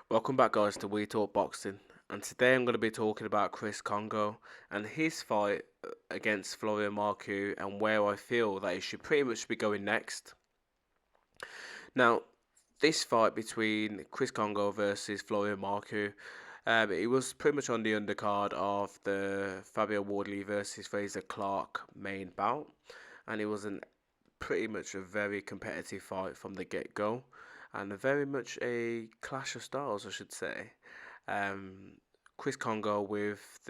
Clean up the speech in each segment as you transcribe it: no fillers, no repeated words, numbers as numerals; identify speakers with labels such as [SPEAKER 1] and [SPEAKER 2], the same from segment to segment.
[SPEAKER 1] Welcome back, guys, to We Talk Boxing. And today I'm going to be talking about Chris Kongo and his fight against Florian Marku and where I feel that he should pretty much be going next. Now, this fight between Chris Kongo versus Florian Marku, it was pretty much on the undercard of the Fabio Wardley versus Fraser Clark main bout, and it was pretty much a very competitive fight from the get-go, and very much a clash of styles, I should say. Um, Chris Kongo with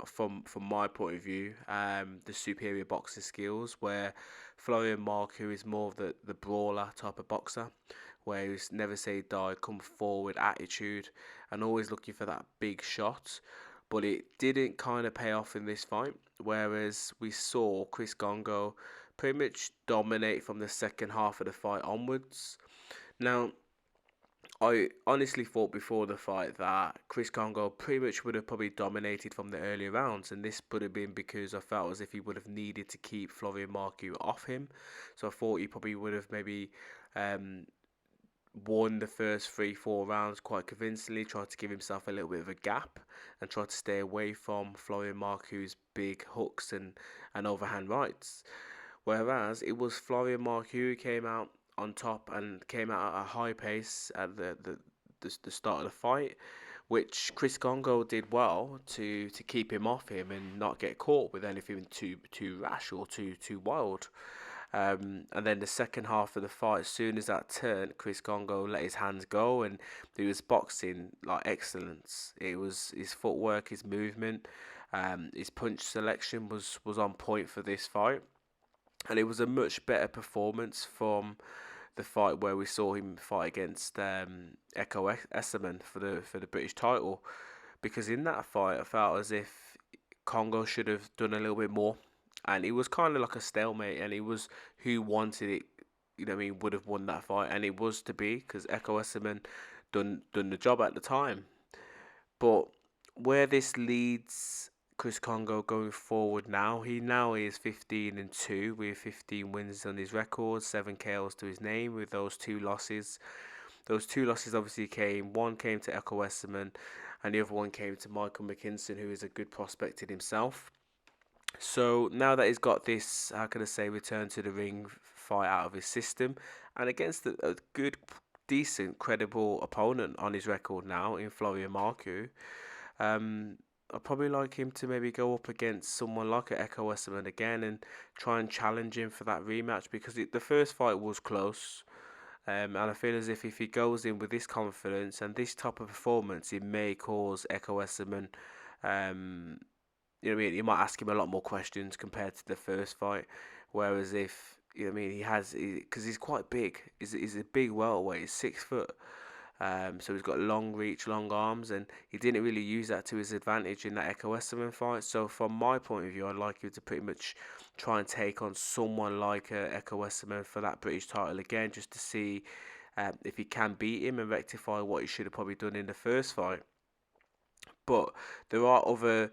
[SPEAKER 1] from my point of view, the superior boxing skills, where Florian Marku is more of the brawler type of boxer, where he's never say die, come forward attitude, and always looking for that big shot. But it didn't kind of pay off in this fight, whereas we saw Chris Kongo pretty much dominate from the second half of the fight onwards. Now, I honestly thought before the fight that Chris Kongo pretty much would have probably dominated from the earlier rounds, and this would have been because I felt as if he would have needed to keep Florian Marku off him. So I thought he probably would have maybe um, won the first 3, 4 rounds quite convincingly, tried to give himself a little bit of a gap and tried to stay away from Florian Marku's big hooks and overhand rights. Whereas it was Florian Marku who came out on top and came out at a high pace at the start of the fight, which Chris Kongo did well to keep him off him and not get caught with anything too rash or too wild. And then the second half of the fight, as soon as that turned, Chris Kongo let his hands go and he was boxing like excellence. It was his footwork, his movement, his punch selection was on point for this fight, and it was a much better performance from the fight where we saw him fight against Echo Esserman for the British title. Because in that fight, I felt as if Kongo should have done a little bit more, and it was kind of like a stalemate. And it was who wanted it, would have won that fight, and it was to be because Echo Esserman done the job at the time. But where this leads Chris Kongo going forward now, he now is 15-2 with 15 wins on his record, 7 KOs to his name with those two losses. Those two losses obviously one came to Echo Westerman and the other one came to Michael McKinson, who is a good prospect in himself. So now that he's got this, how can I say, return to the ring fight out of his system, and against a good, decent, credible opponent on his record now in Florian Marku, um, I'd probably like him to maybe go up against someone like a Echo Westerman again and try and challenge him for that rematch, because the first fight was close. And I feel as if he goes in with this confidence and this type of performance, it may cause Echo Westerman, um, he might ask him a lot more questions compared to the first fight. Whereas if, because he's quite big, he's a big welterweight, he's 6 foot. So he's got long reach, long arms, and he didn't really use that to his advantage in that Echo Westerman fight. So from my point of view, I'd like you to pretty much try and take on someone like Echo Westerman for that British title again, just to see if he can beat him and rectify what he should have probably done in the first fight. But there are other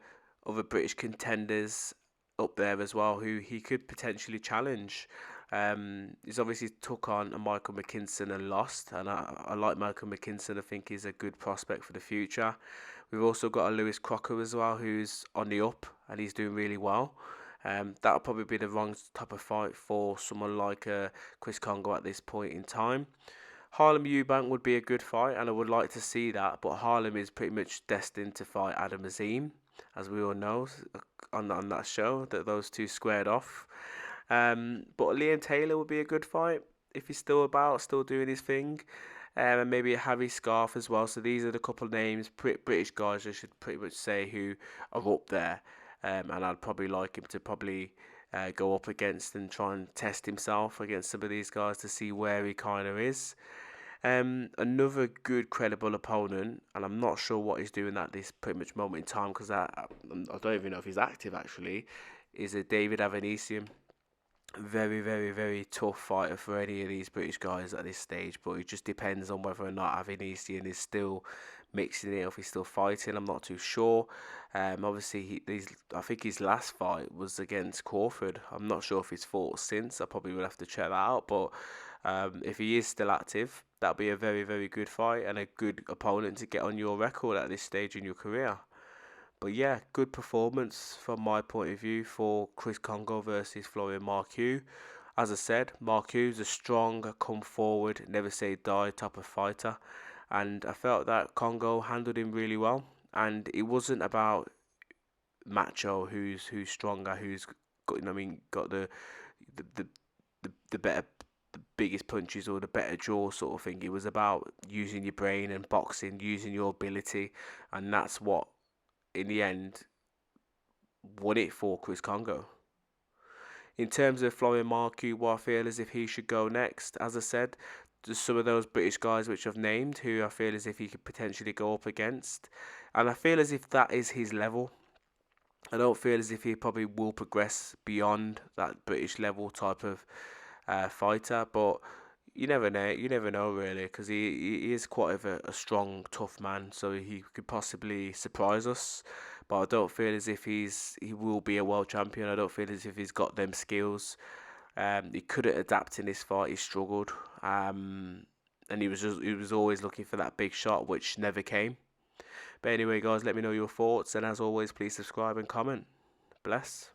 [SPEAKER 1] British contenders up there as well who he could potentially challenge. He's obviously took on a Michael McKinson and lost, and I like Michael McKinson. I think he's a good prospect for the future. We've also got a Lewis Crocker as well, who's on the up and he's doing really well. That'll probably be the wrong type of fight for someone like Chris Kongo at this point in time. Harlem Eubank would be a good fight, and I would like to see that. But Harlem is pretty much destined to fight Adam Azim, as we all know on that show that those two squared off. But Liam Taylor would be a good fight if he's still about, still doing his thing. And maybe a Harry Scarf as well. So these are the couple of names, British guys, I should pretty much say, who are up there. And I'd probably like him to probably go up against and try and test himself against some of these guys to see where he kind of is. Another good, credible opponent, and I'm not sure what he's doing at this pretty much moment in time, because I don't even know if he's active actually, is a David Avanesian. Very, very, very tough fighter for any of these British guys at this stage, but it just depends on whether or not Avanesian is still mixing it, or if he's still fighting. I'm not too sure. Obviously, I think his last fight was against Crawford. I'm not sure if he's fought since. I probably will have to check that out, but if he is still active, that'll be a very, very good fight and a good opponent to get on your record at this stage in your career. But yeah, good performance from my point of view for Chris Kongo versus Florian Marcoux. As I said, Marcoux's a strong, come forward, never say die type of fighter, and I felt that Kongo handled him really well. And it wasn't about macho, who's stronger, who's got, got the the, the better, the biggest punches or the better jaw sort of thing. It was about using your brain and boxing, using your ability, and that's what in the end won it for Chris Kongo. In terms of Florian Marcoux, what I feel as if he should go next, as I said, there's some of those British guys which I've named who I feel as if he could potentially go up against, and I feel as if that is his level. I don't feel as if he probably will progress beyond that British level type of fighter, but you never know. You never know really, because he is quite a strong, tough man. So he could possibly surprise us. But I don't feel as if he will be a world champion. I don't feel as if he's got them skills. He couldn't adapt in this fight. He struggled, and he was always looking for that big shot, which never came. But anyway, guys, let me know your thoughts, and as always, please subscribe and comment. Bless.